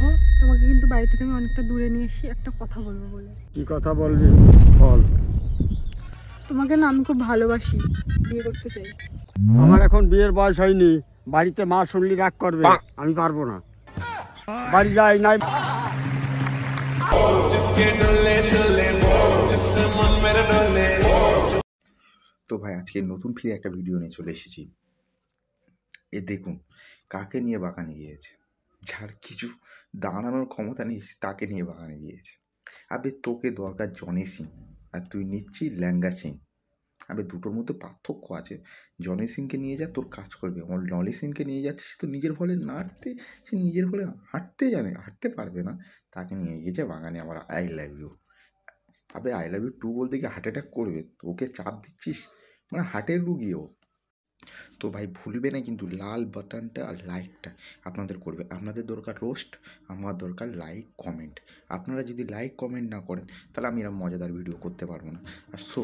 দেখো, তোমাকে কিন্তু বাড়ি থেকে আমি অনেকটা দূরে নিয়ে এসে একটা কথা বলবো বলে। কি কথা বলবি বল। তোমাকে না আমি খুব ভালোবাসি, বিয়ে করতে চাই। আমার এখন বিয়ের বয়স হয়নি, বাড়িতে মা শুনলি রাগ করবে, আমি পারবো না। বাড়ি যাই নাই। তো ভাই আজকে নতুন ফিরে একটা ভিডিও নিয়ে চলে এসেছি। এ দেখুন কাকে নিয়ে বাগানে গিয়েছে, যার কিছু দাঁড়ানোর ক্ষমতা নেই তাকে নিয়ে বাগানে গিয়েছে। আবে তোকে দরকার জনি সিং আর তুই নিচ্ছি ল্যাঙ্গা সিং। আবে দুটোর মধ্যে পার্থক্য আছে। জনি সিংকে নিয়ে যা তোর কাজ করবে, আমার ললি সিংকে নিয়ে যাচ্ছে সে তো নিজের ফলে না হাঁটতে, সে নিজের ফলে হাঁটতে জানে, হাঁটতে পারবে না, তাকে নিয়ে গিয়েছে বাগানে আমার আই লাভ ইউ। আবে আই লাভ ইউ টু বলতে কি হার্ট অ্যাটাক করবে, তোকে চাপ দিচ্ছিস, মানে হার্টের রুগীও। তো ভাই ভুলবে না কিন্তু লাল বাটনটা আর লাইকটা আপনাদের করবে। আপনাদের দরকার রোস্ট, আমার দরকার লাইক কমেন্ট। আপনারা যদি লাইক কমেন্ট না করেন তাহলে আমি এরকম মজাদার ভিডিও করতে পারবো না। আর সো